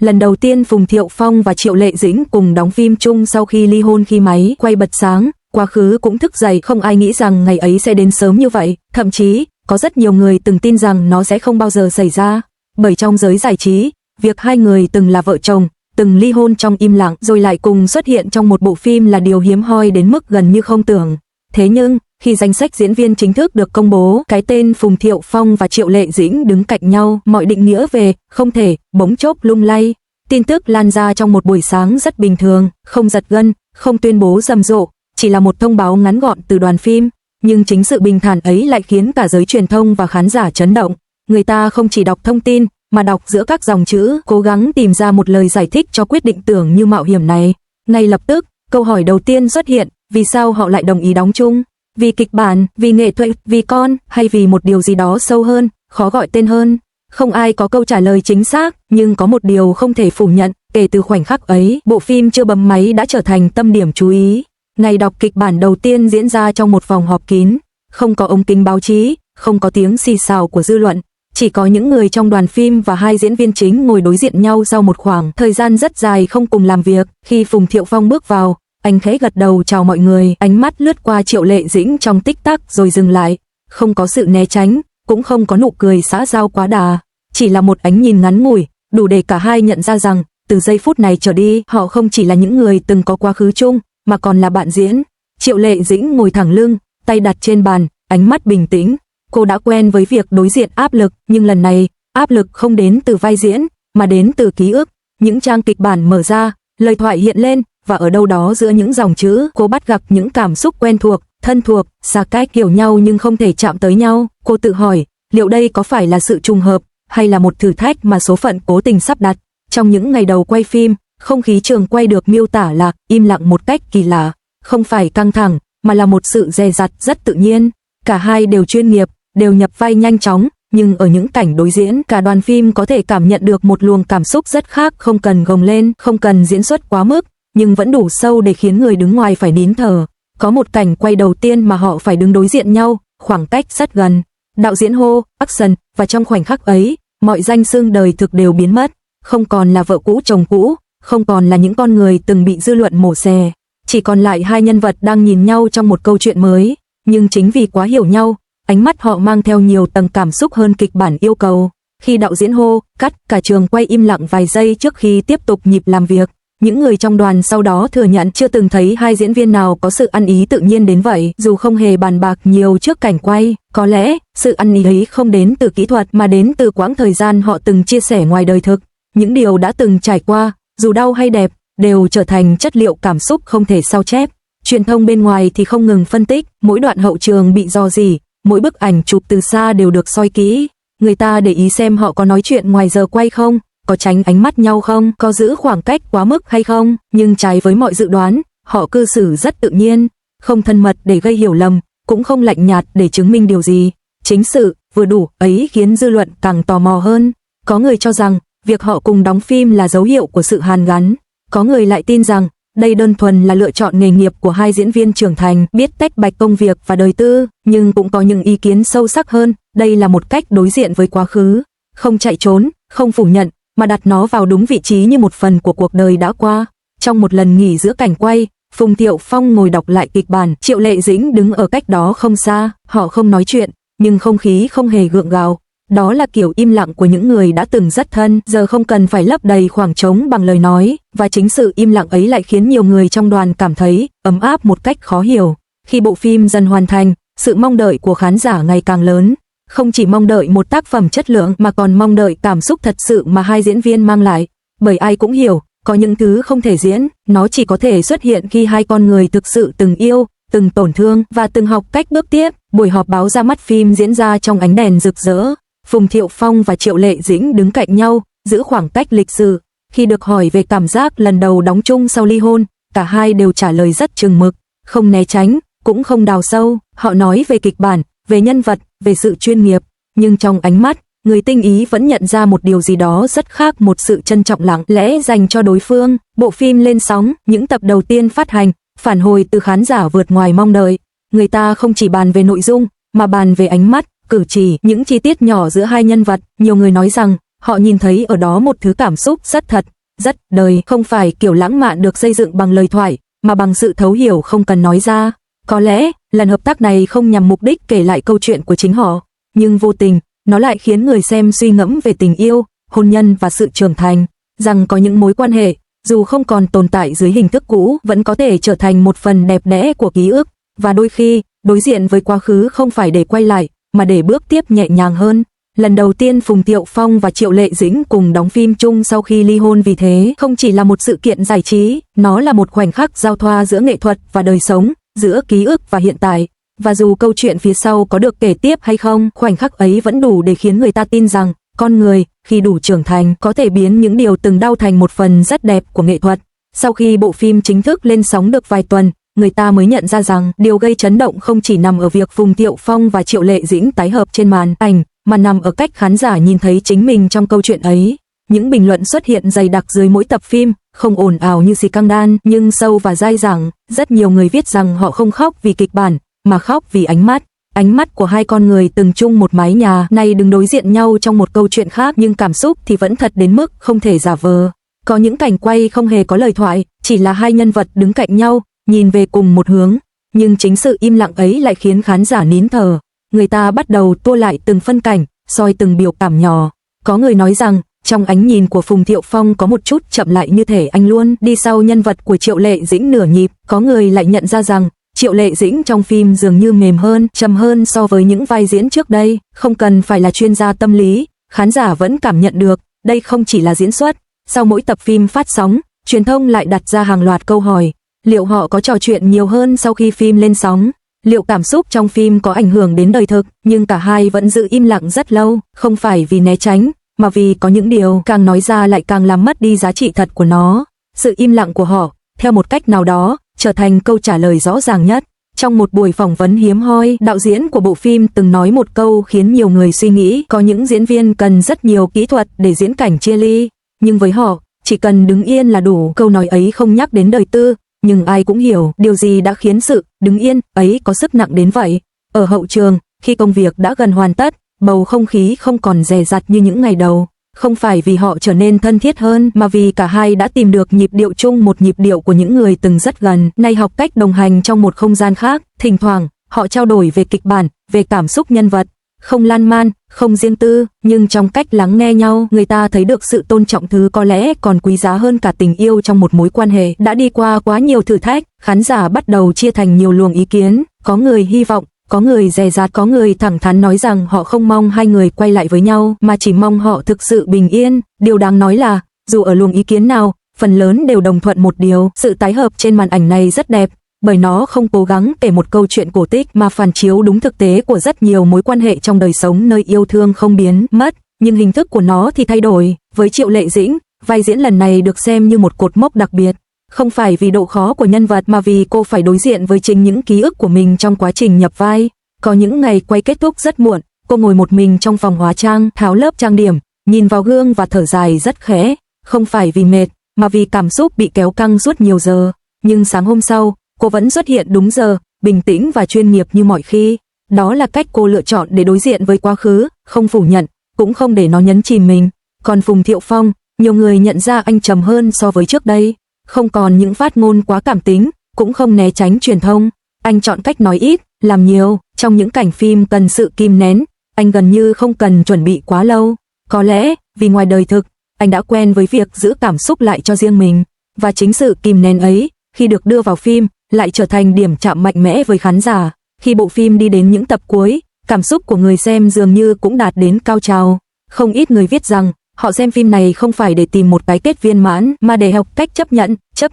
lần đầu tiên Phùng Thiệu Phong và Triệu Lệ Dĩnh cùng đóng phim chung sau khi ly hôn. Khi máy quay bật sáng, quá khứ cũng thức dậy, không ai nghĩ rằng ngày ấy sẽ đến sớm như vậy, thậm chí có rất nhiều người từng tin rằng nó sẽ không bao giờ xảy ra. Bởi trong giới giải trí, việc hai người từng là vợ chồng, từng ly hôn trong im lặng rồi lại cùng xuất hiện trong một bộ phim là điều hiếm hoi đến mức gần như không tưởng. Thế nhưng, khi danh sách diễn viên chính thức được công bố, cái tên Phùng Thiệu Phong và Triệu Lệ Dĩnh đứng cạnh nhau, mọi định nghĩa về không thể bỗng chốc lung lay. Tin tức lan ra trong một buổi sáng rất bình thường, không giật gân, không tuyên bố rầm rộ, chỉ là một thông báo ngắn gọn từ đoàn phim. Nhưng chính sự bình thản ấy lại khiến cả giới truyền thông và khán giả chấn động. Người ta không chỉ đọc thông tin, mà đọc giữa các dòng chữ, cố gắng tìm ra một lời giải thích cho quyết định tưởng như mạo hiểm này. Ngay lập tức, câu hỏi đầu tiên xuất hiện, vì sao họ lại đồng ý đóng chung? Vì kịch bản, vì nghệ thuật, vì con, hay vì một điều gì đó sâu hơn, khó gọi tên hơn? Không ai có câu trả lời chính xác, nhưng có một điều không thể phủ nhận, kể từ khoảnh khắc ấy, bộ phim chưa bấm máy đã trở thành tâm điểm chú ý. Ngày đọc kịch bản đầu tiên diễn ra trong một phòng họp kín, không có ống kính báo chí, không có tiếng xì xào của dư luận, chỉ có những người trong đoàn phim và hai diễn viên chính ngồi đối diện nhau sau một khoảng thời gian rất dài không cùng làm việc. Khi Phùng Thiệu Phong bước vào, anh khẽ gật đầu chào mọi người, ánh mắt lướt qua Triệu Lệ Dĩnh trong tích tắc rồi dừng lại, không có sự né tránh, cũng không có nụ cười xã giao quá đà, chỉ là một ánh nhìn ngắn ngủi, đủ để cả hai nhận ra rằng, từ giây phút này trở đi, họ không chỉ là những người từng có quá khứ chung, mà còn là bạn diễn. Triệu Lệ Dĩnh ngồi thẳng lưng, tay đặt trên bàn, ánh mắt bình tĩnh. Cô đã quen với việc đối diện áp lực, nhưng lần này, áp lực không đến từ vai diễn, mà đến từ ký ức. Những trang kịch bản mở ra, lời thoại hiện lên, và ở đâu đó giữa những dòng chữ, cô bắt gặp những cảm xúc quen thuộc, thân thuộc, xa cách hiểu nhau nhưng không thể chạm tới nhau. Cô tự hỏi, liệu đây có phải là sự trùng hợp, hay là một thử thách mà số phận cố tình sắp đặt? Trong những ngày đầu quay phim, không khí trường quay được miêu tả là im lặng một cách kỳ lạ, không phải căng thẳng, mà là một sự dè dặt rất tự nhiên. Cả hai đều chuyên nghiệp, đều nhập vai nhanh chóng, nhưng ở những cảnh đối diễn, cả đoàn phim có thể cảm nhận được một luồng cảm xúc rất khác, không cần gồng lên, không cần diễn xuất quá mức, nhưng vẫn đủ sâu để khiến người đứng ngoài phải nín thở. Có một cảnh quay đầu tiên mà họ phải đứng đối diện nhau, khoảng cách rất gần. Đạo diễn hô, action, và trong khoảnh khắc ấy, mọi danh xưng đời thực đều biến mất, không còn là vợ cũ chồng cũ, không còn là những con người từng bị dư luận mổ xẻ, chỉ còn lại hai nhân vật đang nhìn nhau trong một câu chuyện mới, nhưng chính vì quá hiểu nhau, ánh mắt họ mang theo nhiều tầng cảm xúc hơn kịch bản yêu cầu. Khi đạo diễn hô, cắt, cả trường quay im lặng vài giây trước khi tiếp tục nhịp làm việc. Những người trong đoàn sau đó thừa nhận chưa từng thấy hai diễn viên nào có sự ăn ý tự nhiên đến vậy, dù không hề bàn bạc nhiều trước cảnh quay. Có lẽ, sự ăn ý ấy không đến từ kỹ thuật mà đến từ quãng thời gian họ từng chia sẻ ngoài đời thực. Những điều đã từng trải qua, dù đau hay đẹp, đều trở thành chất liệu cảm xúc không thể sao chép. Truyền thông bên ngoài thì không ngừng phân tích, mỗi đoạn hậu trường bị rò rỉ, mỗi bức ảnh chụp từ xa đều được soi kỹ. Người ta để ý xem họ có nói chuyện ngoài giờ quay không, có tránh ánh mắt nhau không, có giữ khoảng cách quá mức hay không, nhưng trái với mọi dự đoán, họ cư xử rất tự nhiên, không thân mật để gây hiểu lầm, cũng không lạnh nhạt để chứng minh điều gì. Chính sự, vừa đủ, ấy khiến dư luận càng tò mò hơn. Có người cho rằng, việc họ cùng đóng phim là dấu hiệu của sự hàn gắn. Có người lại tin rằng, đây đơn thuần là lựa chọn nghề nghiệp của hai diễn viên trưởng thành, biết tách bạch công việc và đời tư, nhưng cũng có những ý kiến sâu sắc hơn, đây là một cách đối diện với quá khứ, không chạy trốn, không phủ nhận, mà đặt nó vào đúng vị trí như một phần của cuộc đời đã qua. Trong một lần nghỉ giữa cảnh quay, Phùng Thiệu Phong ngồi đọc lại kịch bản, Triệu Lệ Dĩnh đứng ở cách đó không xa, họ không nói chuyện, nhưng không khí không hề gượng gạo. Đó là kiểu im lặng của những người đã từng rất thân, giờ không cần phải lấp đầy khoảng trống bằng lời nói, và chính sự im lặng ấy lại khiến nhiều người trong đoàn cảm thấy ấm áp một cách khó hiểu. Khi bộ phim dần hoàn thành, sự mong đợi của khán giả ngày càng lớn, không chỉ mong đợi một tác phẩm chất lượng mà còn mong đợi cảm xúc thật sự mà hai diễn viên mang lại, bởi ai cũng hiểu, có những thứ không thể diễn, nó chỉ có thể xuất hiện khi hai con người thực sự từng yêu, từng tổn thương và từng học cách bước tiếp. Buổi họp báo ra mắt phim diễn ra trong ánh đèn rực rỡ. Phùng Thiệu Phong và Triệu Lệ Dĩnh đứng cạnh nhau, giữ khoảng cách lịch sự. Khi được hỏi về cảm giác lần đầu đóng chung sau ly hôn, cả hai đều trả lời rất chừng mực, không né tránh, cũng không đào sâu. Họ nói về kịch bản, về nhân vật, về sự chuyên nghiệp, nhưng trong ánh mắt, người tinh ý vẫn nhận ra một điều gì đó rất khác, một sự trân trọng lặng lẽ dành cho đối phương. Bộ phim lên sóng, những tập đầu tiên phát hành, phản hồi từ khán giả vượt ngoài mong đợi. Người ta không chỉ bàn về nội dung, mà bàn về ánh mắt, cử chỉ, những chi tiết nhỏ giữa hai nhân vật. Nhiều người nói rằng, Họ nhìn thấy ở đó một thứ cảm xúc rất thật, rất đời, không phải kiểu lãng mạn được xây dựng bằng lời thoại, mà bằng sự thấu hiểu không cần nói ra. Có lẽ, lần hợp tác này không nhằm mục đích kể lại câu chuyện của chính họ, nhưng vô tình, nó lại khiến người xem suy ngẫm về tình yêu, hôn nhân và sự trưởng thành, rằng có những mối quan hệ, dù không còn tồn tại dưới hình thức cũ, vẫn có thể trở thành một phần đẹp đẽ của ký ức, và đôi khi, đối diện với quá khứ không phải để quay lại, mà để bước tiếp nhẹ nhàng hơn. Lần đầu tiên Phùng Thiệu Phong và Triệu Lệ Dĩnh cùng đóng phim chung sau khi ly hôn, vì thế không chỉ là một sự kiện giải trí, nó là một khoảnh khắc giao thoa giữa nghệ thuật và đời sống, giữa ký ức và hiện tại. Và dù câu chuyện phía sau có được kể tiếp hay không, khoảnh khắc ấy vẫn đủ để khiến người ta tin rằng con người, khi đủ trưởng thành, có thể biến những điều từng đau thành một phần rất đẹp của nghệ thuật. Sau khi bộ phim chính thức lên sóng được vài tuần, người ta mới nhận ra rằng điều gây chấn động không chỉ nằm ở việc Phùng Thiệu Phong và Triệu Lệ Dĩnh tái hợp trên màn ảnh, mà nằm ở cách khán giả nhìn thấy chính mình trong câu chuyện ấy. Những bình luận xuất hiện dày đặc dưới mỗi tập phim, không ồn ào như xì căng đan, nhưng sâu và dai dẳng. Rất nhiều người viết rằng họ không khóc vì kịch bản, mà khóc vì ánh mắt. Ánh mắt của hai con người từng chung một mái nhà, nay đứng đối diện nhau trong một câu chuyện khác, nhưng cảm xúc thì vẫn thật đến mức không thể giả vờ. Có những cảnh quay không hề có lời thoại, chỉ là hai nhân vật đứng cạnh nhau, nhìn về cùng một hướng. Nhưng chính sự im lặng ấy lại khiến khán giả nín thở. Người ta bắt đầu tua lại từng phân cảnh, soi từng biểu cảm nhỏ. Có người nói rằng, trong ánh nhìn của Phùng Thiệu Phong có một chút chậm lại, như thể anh luôn đi sau nhân vật của Triệu Lệ Dĩnh nửa nhịp. Có người lại nhận ra rằng, Triệu Lệ Dĩnh trong phim dường như mềm hơn, trầm hơn so với những vai diễn trước đây. Không cần phải là chuyên gia tâm lý, khán giả vẫn cảm nhận được, đây không chỉ là diễn xuất. Sau mỗi tập phim phát sóng, truyền thông lại đặt ra hàng loạt câu hỏi. Liệu họ có trò chuyện nhiều hơn sau khi phim lên sóng? Liệu cảm xúc trong phim có ảnh hưởng đến đời thực? Nhưng cả hai vẫn giữ im lặng rất lâu, không phải vì né tránh, mà vì có những điều càng nói ra lại càng làm mất đi giá trị thật của nó. Sự im lặng của họ, theo một cách nào đó, trở thành câu trả lời rõ ràng nhất. Trong một buổi phỏng vấn hiếm hoi, đạo diễn của bộ phim từng nói một câu khiến nhiều người suy nghĩ, có những diễn viên cần rất nhiều kỹ thuật để diễn cảnh chia ly, nhưng với họ, chỉ cần đứng yên là đủ. Câu nói ấy không nhắc đến đời tư, nhưng ai cũng hiểu điều gì đã khiến sự đứng yên ấy có sức nặng đến vậy. Ở hậu trường, khi công việc đã gần hoàn tất, bầu không khí không còn dè dặt như những ngày đầu. Không phải vì họ trở nên thân thiết hơn, mà vì cả hai đã tìm được nhịp điệu chung, một nhịp điệu của những người từng rất gần, nay học cách đồng hành trong một không gian khác. Thỉnh thoảng, họ trao đổi về kịch bản, về cảm xúc nhân vật, không lan man, không riêng tư, nhưng trong cách lắng nghe nhau, người ta thấy được sự tôn trọng, thứ có lẽ còn quý giá hơn cả tình yêu trong một mối quan hệ đã đi qua quá nhiều thử thách. Khán giả bắt đầu chia thành nhiều luồng ý kiến, có người hy vọng, có người dè dặt, có người thẳng thắn nói rằng họ không mong hai người quay lại với nhau, mà chỉ mong họ thực sự bình yên. Điều đáng nói là, dù ở luồng ý kiến nào, phần lớn đều đồng thuận một điều, sự tái hợp trên màn ảnh này rất đẹp, bởi nó không cố gắng kể một câu chuyện cổ tích, mà phản chiếu đúng thực tế của rất nhiều mối quan hệ trong đời sống, nơi yêu thương không biến mất, nhưng hình thức của nó thì thay đổi. Với Triệu Lệ Dĩnh, vai diễn lần này được xem như một cột mốc đặc biệt. Không phải vì độ khó của nhân vật, mà vì cô phải đối diện với chính những ký ức của mình trong quá trình nhập vai. Có những ngày quay kết thúc rất muộn, cô ngồi một mình trong phòng hóa trang, tháo lớp trang điểm, nhìn vào gương và thở dài rất khẽ. Không phải vì mệt, mà vì cảm xúc bị kéo căng suốt nhiều giờ. Nhưng sáng hôm sau, cô vẫn xuất hiện đúng giờ, bình tĩnh và chuyên nghiệp như mọi khi. Đó là cách cô lựa chọn để đối diện với quá khứ, không phủ nhận, cũng không để nó nhấn chìm mình. Còn Phùng Thiệu Phong, nhiều người nhận ra anh trầm hơn so với trước đây. Không còn những phát ngôn quá cảm tính, cũng không né tránh truyền thông. Anh chọn cách nói ít, làm nhiều. Trong những cảnh phim cần sự kìm nén, anh gần như không cần chuẩn bị quá lâu. Có lẽ, vì ngoài đời thực, anh đã quen với việc giữ cảm xúc lại cho riêng mình. Và chính sự kìm nén ấy, khi được đưa vào phim, lại trở thành điểm chạm mạnh mẽ với khán giả. Khi bộ phim đi đến những tập cuối, cảm xúc của người xem dường như cũng đạt đến cao trào. Không ít người viết rằng, họ xem phim này không phải để tìm một cái kết viên mãn, mà để học cách chấp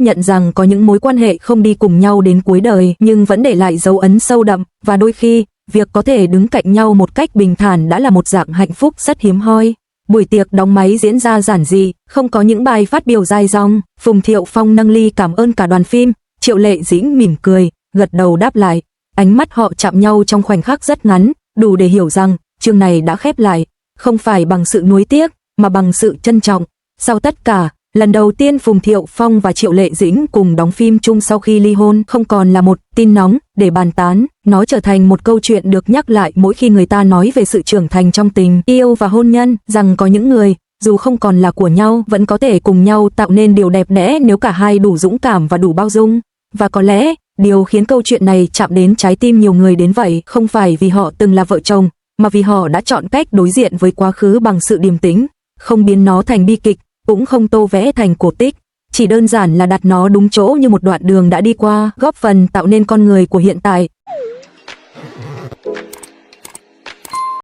nhận rằng có những mối quan hệ không đi cùng nhau đến cuối đời, nhưng vẫn để lại dấu ấn sâu đậm, và đôi khi, việc có thể đứng cạnh nhau một cách bình thản đã là một dạng hạnh phúc rất hiếm hoi. Buổi tiệc đóng máy diễn ra giản dị, không có những bài phát biểu dài dòng. Phùng Thiệu Phong nâng ly cảm ơn cả đoàn phim, Triệu Lệ Dĩnh mỉm cười, gật đầu đáp lại. Ánh mắt họ chạm nhau trong khoảnh khắc rất ngắn, đủ để hiểu rằng chương này đã khép lại, không phải bằng sự nuối tiếc, mà bằng sự trân trọng. Sau tất cả, lần đầu tiên Phùng Thiệu Phong và Triệu Lệ Dĩnh cùng đóng phim chung sau khi ly hôn không còn là một tin nóng để bàn tán, nó trở thành một câu chuyện được nhắc lại mỗi khi người ta nói về sự trưởng thành trong tình yêu và hôn nhân, rằng có những người dù không còn là của nhau, vẫn có thể cùng nhau tạo nên điều đẹp đẽ nếu cả hai đủ dũng cảm và đủ bao dung. Và có lẽ, điều khiến câu chuyện này chạm đến trái tim nhiều người đến vậy không phải vì họ từng là vợ chồng, mà vì họ đã chọn cách đối diện với quá khứ bằng sự điềm tĩnh, không biến nó thành bi kịch, cũng không tô vẽ thành cổ tích, chỉ đơn giản là đặt nó đúng chỗ như một đoạn đường đã đi qua, góp phần tạo nên con người của hiện tại.